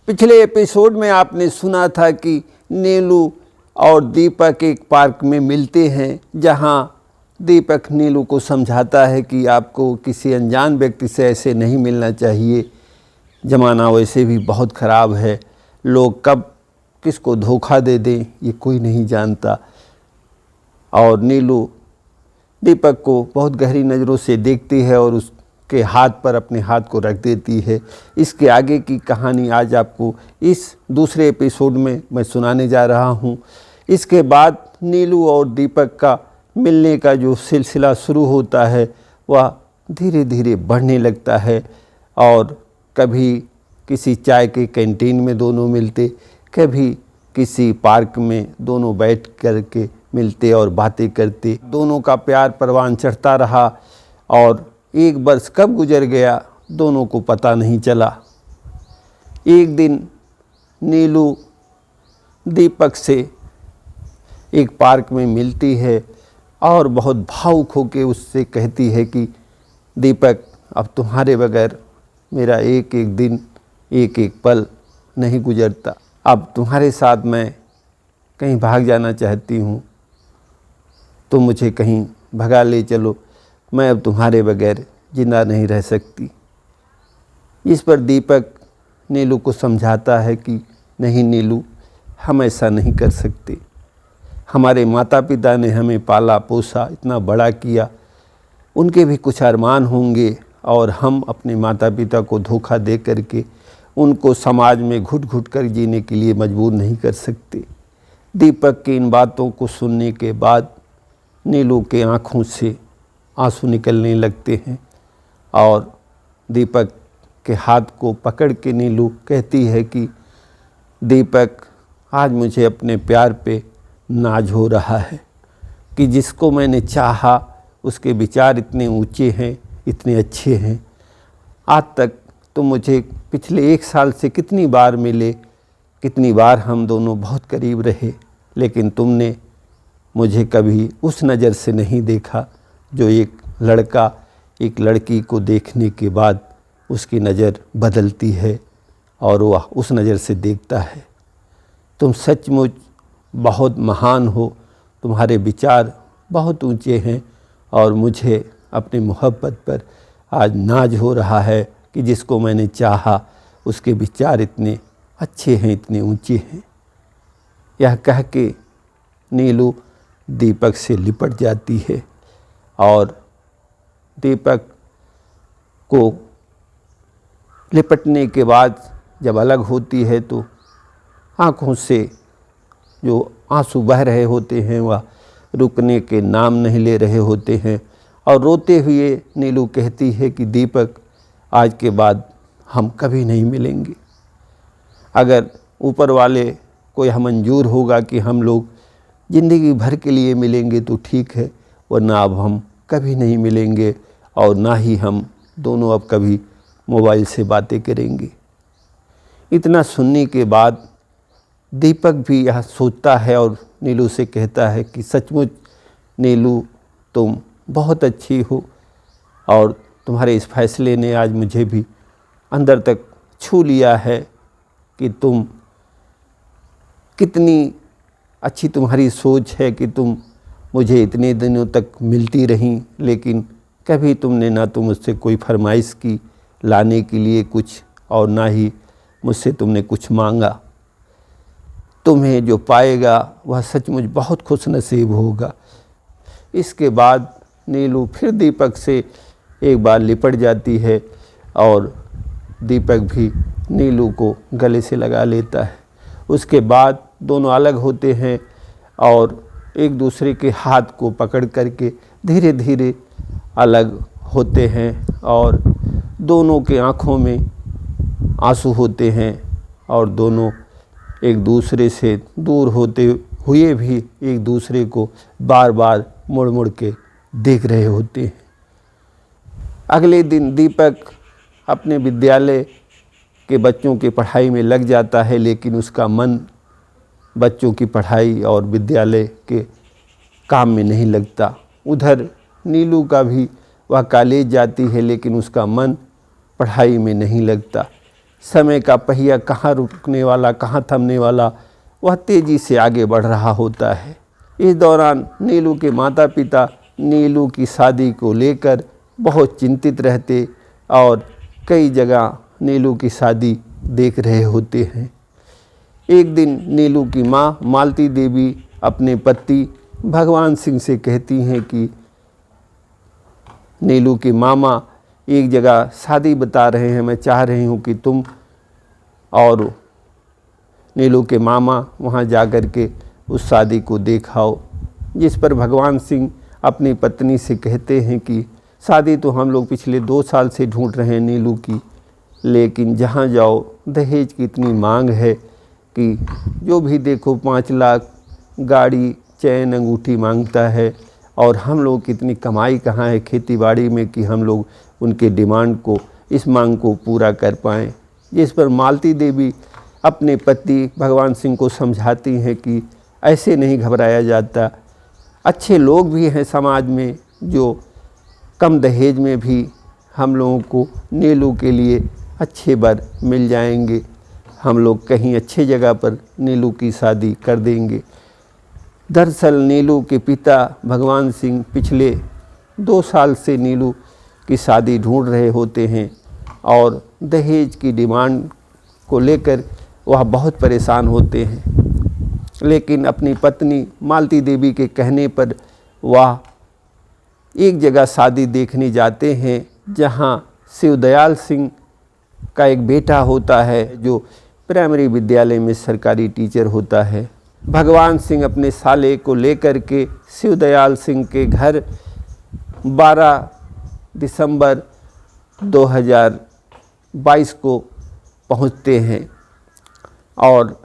पिछले एपिसोड में आपने सुना था कि नीलू और दीपक एक पार्क में मिलते हैं, जहां दीपक नीलू को समझाता है कि आपको किसी अनजान व्यक्ति से ऐसे नहीं मिलना चाहिए। ज़माना वैसे भी बहुत ख़राब है, लोग कब किसको धोखा दे दें ये कोई नहीं जानता। और नीलू दीपक को बहुत गहरी नज़रों से देखती है और उसके हाथ पर अपने हाथ को रख देती है। इसके आगे की कहानी आज आपको इस दूसरे एपिसोड में मैं सुनाने जा रहा हूँ। इसके बाद नीलू और दीपक का मिलने का जो सिलसिला शुरू होता है वह धीरे धीरे बढ़ने लगता है और कभी किसी चाय के कैंटीन में दोनों मिलते, कभी किसी पार्क में दोनों बैठ कर के मिलते और बातें करते। दोनों का प्यार परवान चढ़ता रहा और 1 वर्ष कब गुजर गया दोनों को पता नहीं चला। एक दिन नीलू दीपक से एक पार्क में मिलती है और बहुत भावुक होकर उससे कहती है कि दीपक, अब तुम्हारे बगैर मेरा एक एक दिन एक एक पल नहीं गुजरता। अब तुम्हारे साथ मैं कहीं भाग जाना चाहती हूँ, तुम मुझे कहीं भगा ले चलो, मैं अब तुम्हारे बगैर जिंदा नहीं रह सकती। इस पर दीपक नीलू को समझाता है कि नहीं नीलू, हम ऐसा नहीं कर सकते। हमारे माता पिता ने हमें पाला पोसा, इतना बड़ा किया, उनके भी कुछ अरमान होंगे और हम अपने माता पिता को धोखा दे करके उनको समाज में घुट घुट कर जीने के लिए मजबूर नहीं कर सकते। दीपक की इन बातों को सुनने के बाद नीलू के आँखों से आंसू निकलने लगते हैं और दीपक के हाथ को पकड़ के नीलू कहती है कि दीपक, आज मुझे अपने प्यार पे नाज हो रहा है कि जिसको मैंने चाहा उसके विचार इतने ऊंचे हैं, इतने अच्छे हैं। आज तक तुम मुझे पिछले 1 साल से कितनी बार मिले, कितनी बार हम दोनों बहुत करीब रहे, लेकिन तुमने मुझे कभी उस नज़र से नहीं देखा जो एक लड़का एक लड़की को देखने के बाद उसकी नज़र बदलती है और वह उस नज़र से देखता है। तुम सचमुच बहुत महान हो, तुम्हारे विचार बहुत ऊंचे हैं और मुझे अपनी मोहब्बत पर आज नाज हो रहा है कि जिसको मैंने चाहा उसके विचार इतने अच्छे हैं, इतने ऊंचे हैं। यह कह के नीलू दीपक से लिपट जाती है और दीपक को लिपटने के बाद जब अलग होती है तो आँखों से जो आंसू बह रहे होते हैं वह रुकने के नाम नहीं ले रहे होते हैं और रोते हुए नीलू कहती है कि दीपक, आज के बाद हम कभी नहीं मिलेंगे। अगर ऊपर वाले को यह मंजूर होगा कि हम लोग ज़िंदगी भर के लिए मिलेंगे तो ठीक है, वरना अब हम कभी नहीं मिलेंगे और ना ही हम दोनों अब कभी मोबाइल से बातें करेंगे। इतना सुनने के बाद दीपक भी यह सोचता है और नीलू से कहता है कि सचमुच नीलू, तुम बहुत अच्छी हो और तुम्हारे इस फैसले ने आज मुझे भी अंदर तक छू लिया है कि तुम कितनी अच्छी तुम्हारी सोच है कि तुम मुझे इतने दिनों तक मिलती रहीं, लेकिन कभी तुमने ना तो मुझसे कोई फरमाइश की लाने के लिए कुछ और ना ही मुझसे तुमने कुछ मांगा। तुम्हें जो पाएगा वह सचमुच बहुत खुश नसीब होगा। इसके बाद नीलू फिर दीपक से एक बार लिपट जाती है और दीपक भी नीलू को गले से लगा लेता है। उसके बाद दोनों अलग होते हैं और एक दूसरे के हाथ को पकड़ करके धीरे धीरे अलग होते हैं और दोनों के आँखों में आंसू होते हैं और दोनों एक दूसरे से दूर होते हुए भी एक दूसरे को बार बार मुड़ मुड़ के देख रहे होते हैं। अगले दिन दीपक अपने विद्यालय के बच्चों की पढ़ाई में लग जाता है, लेकिन उसका मन बच्चों की पढ़ाई और विद्यालय के काम में नहीं लगता। उधर नीलू का भी वह कॉलेज जाती है, लेकिन उसका मन पढ़ाई में नहीं लगता। समय का पहिया कहाँ रुकने वाला, कहाँ थमने वाला, वह तेज़ी से आगे बढ़ रहा होता है। इस दौरान नीलू के माता पिता नीलू की शादी को लेकर बहुत चिंतित रहते और कई जगह नीलू की शादी देख रहे होते हैं। एक दिन नीलू की माँ मालती देवी अपने पति भगवान सिंह से कहती हैं कि नीलू के मामा एक जगह शादी बता रहे हैं, मैं चाह रही हूँ कि तुम और नीलू के मामा वहाँ जा कर के उस शादी को देखाओ। जिस पर भगवान सिंह अपनी पत्नी से कहते हैं कि शादी तो हम लोग पिछले 2 साल से ढूंढ रहे हैं नीलू की, लेकिन जहाँ जाओ दहेज की इतनी मांग है कि जो भी देखो 5 लाख गाड़ी, चैन, अंगूठी मांगता है, और हम लोग की इतनी कमाई कहाँ है खेती बाड़ी में कि हम लोग उनके डिमांड को, इस मांग को पूरा कर पाएँ। जिस पर मालती देवी अपने पति भगवान सिंह को समझाती हैं कि ऐसे नहीं घबराया जाता, अच्छे लोग भी हैं समाज में जो कम दहेज में भी हम लोगों को नीलू के लिए अच्छे वर मिल जाएंगे, हम लोग कहीं अच्छे जगह पर नीलू की शादी कर देंगे। दरअसल नीलू के पिता भगवान सिंह पिछले 2 साल से नीलू की शादी ढूंढ रहे होते हैं और दहेज की डिमांड को लेकर वह बहुत परेशान होते हैं, लेकिन अपनी पत्नी मालती देवी के कहने पर वह एक जगह शादी देखने जाते हैं जहां शिवदयाल सिंह का एक बेटा होता है जो प्राइमरी विद्यालय में सरकारी टीचर होता है। भगवान सिंह अपने साले को लेकर के शिवदयाल सिंह के घर 12 दिसंबर 2022 को पहुंचते हैं और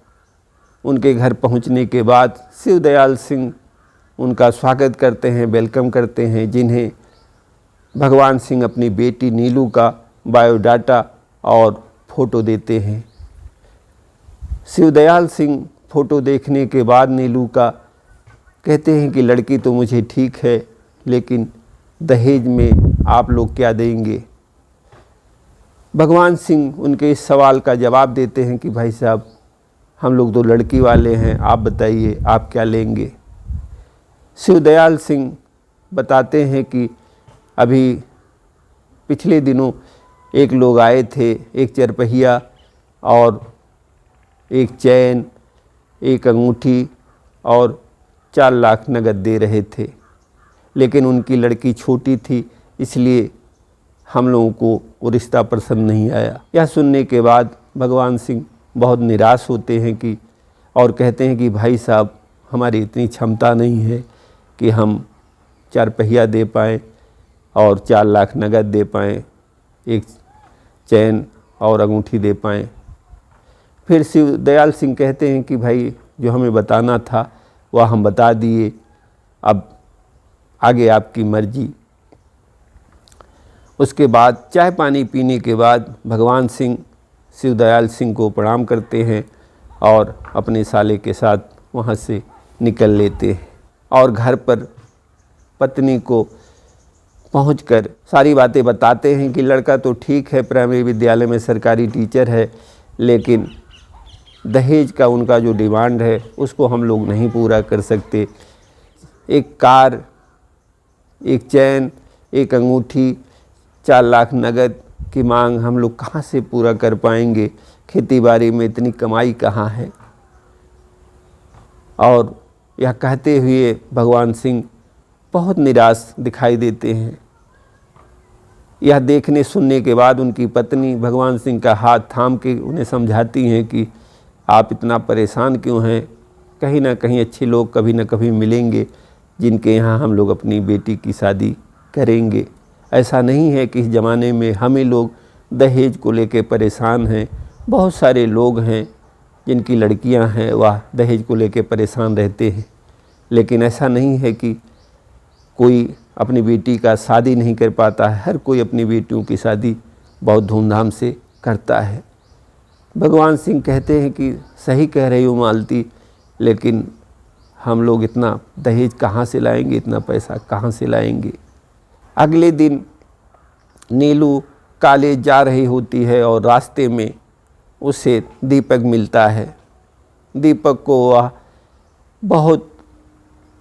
उनके घर पहुंचने के बाद शिवदयाल सिंह उनका स्वागत करते हैं, वेलकम करते हैं, जिन्हें भगवान सिंह अपनी बेटी नीलू का बायोडाटा और फ़ोटो देते हैं। शिवदयाल सिंह फ़ोटो देखने के बाद नीलू का कहते हैं कि लड़की तो मुझे ठीक है, लेकिन दहेज में आप लोग क्या देंगे। भगवान सिंह उनके इस सवाल का जवाब देते हैं कि भाई साहब, हम लोग तो लड़की वाले हैं, आप बताइए आप क्या लेंगे। शिवदयाल सिंह बताते हैं कि अभी पिछले दिनों एक लोग आए थे, एक चरपहिया और एक चैन, एक अंगूठी और 4 लाख नगद दे रहे थे, लेकिन उनकी लड़की छोटी थी, इसलिए हम लोगों को वो रिश्ता पसंद नहीं आया। यह सुनने के बाद भगवान सिंह बहुत निराश होते हैं कि और कहते हैं कि भाई साहब, हमारी इतनी क्षमता नहीं है कि हम 4 पहिया दे पाएँ और 4 लाख नगद दे पाएँ, एक चैन और अंगूठी दे पाएँ। फिर शिवदयाल सिंह कहते हैं कि भाई, जो हमें बताना था वह हम बता दिए, अब आगे आपकी मर्जी। उसके बाद चाय पानी पीने के बाद भगवान सिंह शिवदयाल सिंह को प्रणाम करते हैं और अपने साले के साथ वहाँ से निकल लेते हैं और घर पर पत्नी को पहुंचकर सारी बातें बताते हैं कि लड़का तो ठीक है, प्राइमरी विद्यालय में सरकारी टीचर है, लेकिन दहेज का उनका जो डिमांड है उसको हम लोग नहीं पूरा कर सकते। एक कार, एक चैन, एक अंगूठी, 4 लाख नगद की मांग हम लोग कहाँ से पूरा कर पाएंगे, खेती बाड़ी में इतनी कमाई कहाँ है। और यह कहते हुए भगवान सिंह बहुत निराश दिखाई देते हैं। यह देखने सुनने के बाद उनकी पत्नी भगवान सिंह का हाथ थाम के उन्हें समझाती हैं कि आप इतना परेशान क्यों हैं, कहीं ना कहीं अच्छे लोग कभी ना कभी मिलेंगे जिनके यहाँ हम लोग अपनी बेटी की शादी करेंगे। ऐसा नहीं है कि इस ज़माने में हम ही लोग दहेज को लेकर परेशान हैं, बहुत सारे लोग हैं जिनकी लड़कियां हैं वह दहेज को लेकर परेशान रहते हैं, लेकिन ऐसा नहीं है कि कोई अपनी बेटी का शादी नहीं कर पाता है। हर कोई अपनी बेटियों की शादी बहुत धूमधाम से करता है। भगवान सिंह कहते हैं कि सही कह रही हो मालती, लेकिन हम लोग इतना दहेज कहाँ से लाएंगे, इतना पैसा कहाँ से लाएंगे। अगले दिन नीलू कॉलेज जा रही होती है और रास्ते में उसे दीपक मिलता है। दीपक को वह बहुत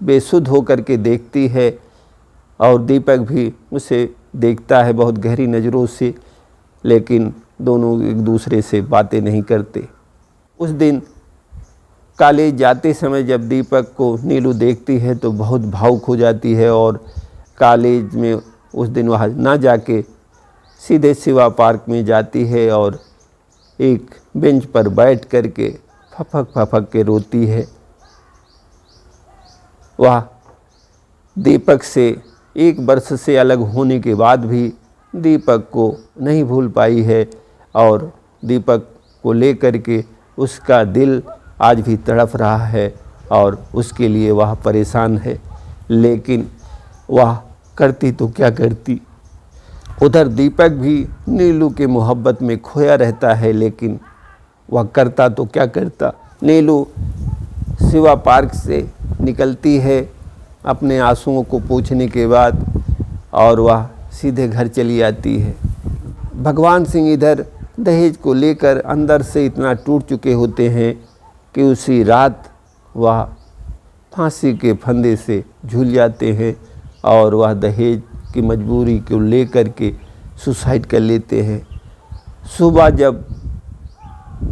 बेसुध होकर के देखती है और दीपक भी उसे देखता है बहुत गहरी नज़रों से, लेकिन दोनों एक दूसरे से बातें नहीं करते। उस दिन कॉलेज जाते समय जब दीपक को नीलू देखती है तो बहुत भावुक हो जाती है और कॉलेज में उस दिन वह ना जाके सीधे शिवा पार्क में जाती है और एक बेंच पर बैठ कर के फपक फपक के रोती है। वह दीपक से 1 वर्ष से अलग होने के बाद भी दीपक को नहीं भूल पाई है और दीपक को लेकर के उसका दिल आज भी तड़प रहा है और उसके लिए वह परेशान है, लेकिन वह करती तो क्या करती। उधर दीपक भी नीलू के मोहब्बत में खोया रहता है, लेकिन वह करता तो क्या करता। नीलू शिवा पार्क से निकलती है अपने आंसुओं को पोंछने के बाद और वह सीधे घर चली आती है। भगवान सिंह इधर दहेज को लेकर अंदर से इतना टूट चुके होते हैं कि उसी रात वह फांसी के फंदे से झूल जाते हैं और वह दहेज की मजबूरी को लेकर के सुसाइड कर लेते हैं। सुबह जब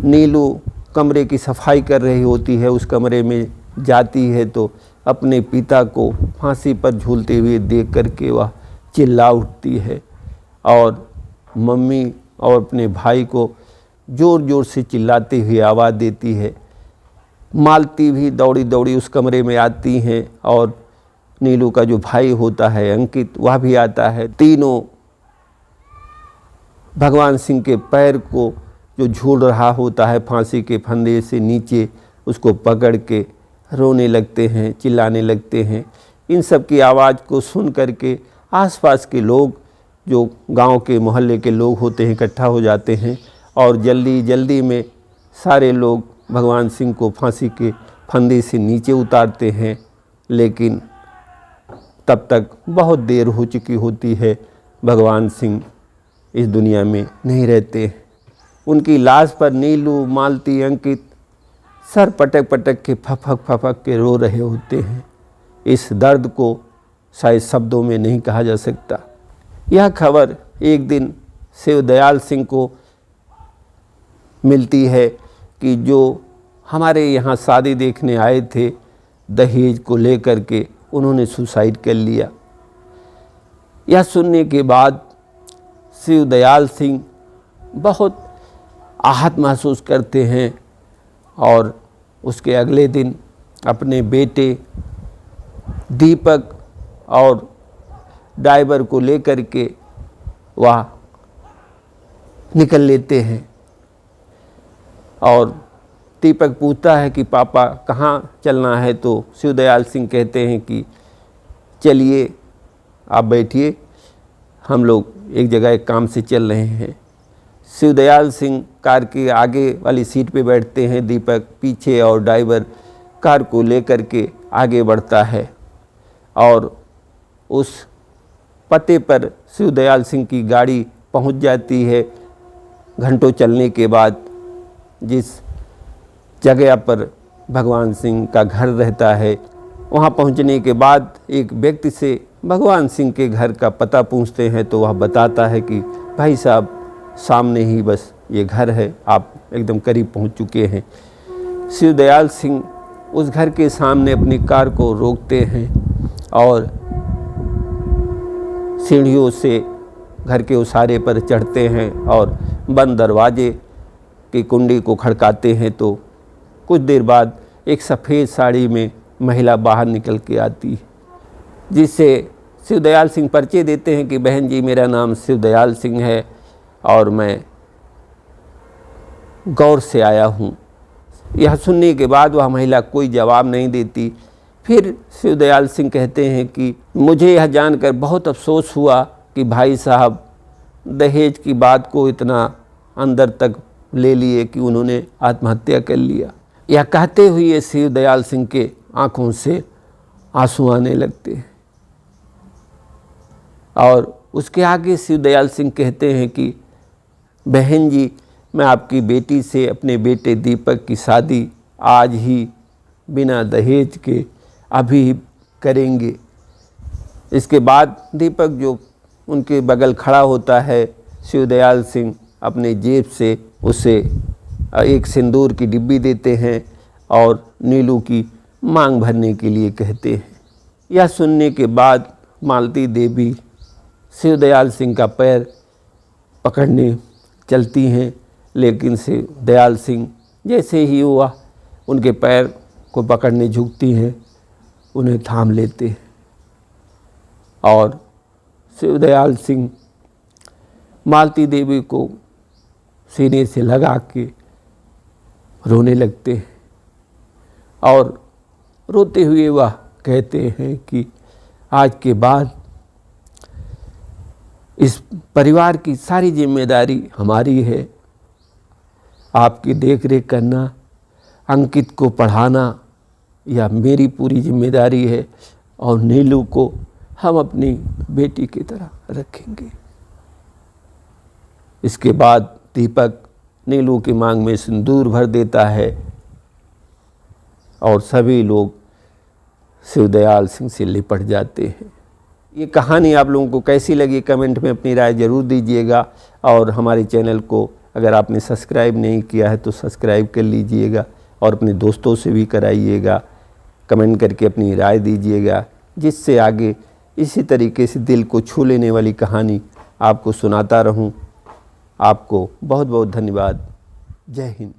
नीलू कमरे की सफाई कर रही होती है, उस कमरे में जाती है तो अपने पिता को फांसी पर झूलते हुए देख करके वह चिल्ला उठती है और मम्मी और अपने भाई को ज़ोर ज़ोर से चिल्लाते हुए आवाज़ देती है। मालती भी दौड़ी दौड़ी उस कमरे में आती हैं और नीलू का जो भाई होता है अंकित, वह भी आता है। तीनों भगवान सिंह के पैर को जो झूल रहा होता है फांसी के फंदे से नीचे, उसको पकड़ के रोने लगते हैं, चिल्लाने लगते हैं। इन सब की आवाज़ को सुन करके आसपास के लोग, जो गांव के मोहल्ले के लोग होते हैं, इकट्ठा हो जाते हैं और जल्दी जल्दी में सारे लोग भगवान सिंह को फांसी के फंदे से नीचे उतारते हैं, लेकिन तब तक बहुत देर हो चुकी होती है। भगवान सिंह इस दुनिया में नहीं रहते। उनकी लाश पर नीलू, मालती, अंकित सर पटक पटक के फपक फपक के रो रहे होते हैं। इस दर्द को शायद शब्दों में नहीं कहा जा सकता। यह खबर एक दिन शिवदयाल सिंह को मिलती है कि जो हमारे यहाँ शादी देखने आए थे, दहेज को लेकर के उन्होंने सुसाइड कर लिया। यह सुनने के बाद शिवदयाल सिंह बहुत आहत महसूस करते हैं और उसके अगले दिन अपने बेटे दीपक और ड्राइवर को लेकर के वह निकल लेते हैं और दीपक पूछता है कि पापा कहाँ चलना है, तो शिवदयाल सिंह कहते हैं कि चलिए आप बैठिए, हम लोग एक जगह एक काम से चल रहे हैं। शिवदयाल सिंह कार के आगे वाली सीट पे बैठते हैं, दीपक पीछे और ड्राइवर कार को लेकर के आगे बढ़ता है और उस पते पर शिवदयाल सिंह की गाड़ी पहुंच जाती है। घंटों चलने के बाद जिस जगह पर भगवान सिंह का घर रहता है, वहां पहुंचने के बाद एक व्यक्ति से भगवान सिंह के घर का पता पूछते हैं तो वह बताता है कि भाई साहब सामने ही बस ये घर है, आप एकदम करीब पहुंच चुके हैं। शिवदयाल सिंह उस घर के सामने अपनी कार को रोकते हैं और सीढ़ियों से घर के उसारे पर चढ़ते हैं और बंद दरवाजे की कुंडी को खड़काते हैं तो कुछ देर बाद एक सफ़ेद साड़ी में महिला बाहर निकल के आती है, जिससे शिवदयाल सिंह परिचय देते हैं कि बहन जी, मेरा नाम शिवदयाल सिंह है और मैं गौर से आया हूँ। यह सुनने के बाद वह महिला कोई जवाब नहीं देती। फिर शिवदयाल सिंह कहते हैं कि मुझे यह जानकर बहुत अफसोस हुआ कि भाई साहब दहेज की बात को इतना अंदर तक ले लिए कि उन्होंने आत्महत्या कर लिया। यह कहते हुए शिवदयाल सिंह के आंखों से आंसू आने लगते हैं और उसके आगे शिवदयाल सिंह कहते हैं कि बहन जी, मैं आपकी बेटी से अपने बेटे दीपक की शादी आज ही बिना दहेज के अभी करेंगे। इसके बाद दीपक जो उनके बगल खड़ा होता है, शिवदयाल सिंह अपने जेब से उसे एक सिंदूर की डिब्बी देते हैं और नीलू की मांग भरने के लिए कहते हैं। यह सुनने के बाद मालती देवी शिवदयाल सिंह का पैर पकड़ने चलती हैं, लेकिन शिवदयाल सिंह जैसे ही हुआ उनके पैर को पकड़ने झुकती हैं, उन्हें थाम लेते हैं और शिवदयाल सिंह मालती देवी को सीने से लगा के रोने लगते हैं और रोते हुए वह कहते हैं कि आज के बाद इस परिवार की सारी जिम्मेदारी हमारी है। आपकी देखरेख करना, अंकित को पढ़ाना यह मेरी पूरी जिम्मेदारी है और नीलू को हम अपनी बेटी की तरह रखेंगे। इसके बाद दीपक नीलू की मांग में सिंदूर भर देता है और सभी लोग शिवदयाल सिंह से लिपट जाते हैं। ये कहानी आप लोगों को कैसी लगी कमेंट में अपनी राय ज़रूर दीजिएगा और हमारे चैनल को अगर आपने सब्सक्राइब नहीं किया है तो सब्सक्राइब कर लीजिएगा और अपने दोस्तों से भी कराइएगा। कमेंट करके अपनी राय दीजिएगा, जिससे आगे इसी तरीके से दिल को छू लेने वाली कहानी आपको सुनाता रहूं। आपको बहुत बहुत धन्यवाद। जय हिंद।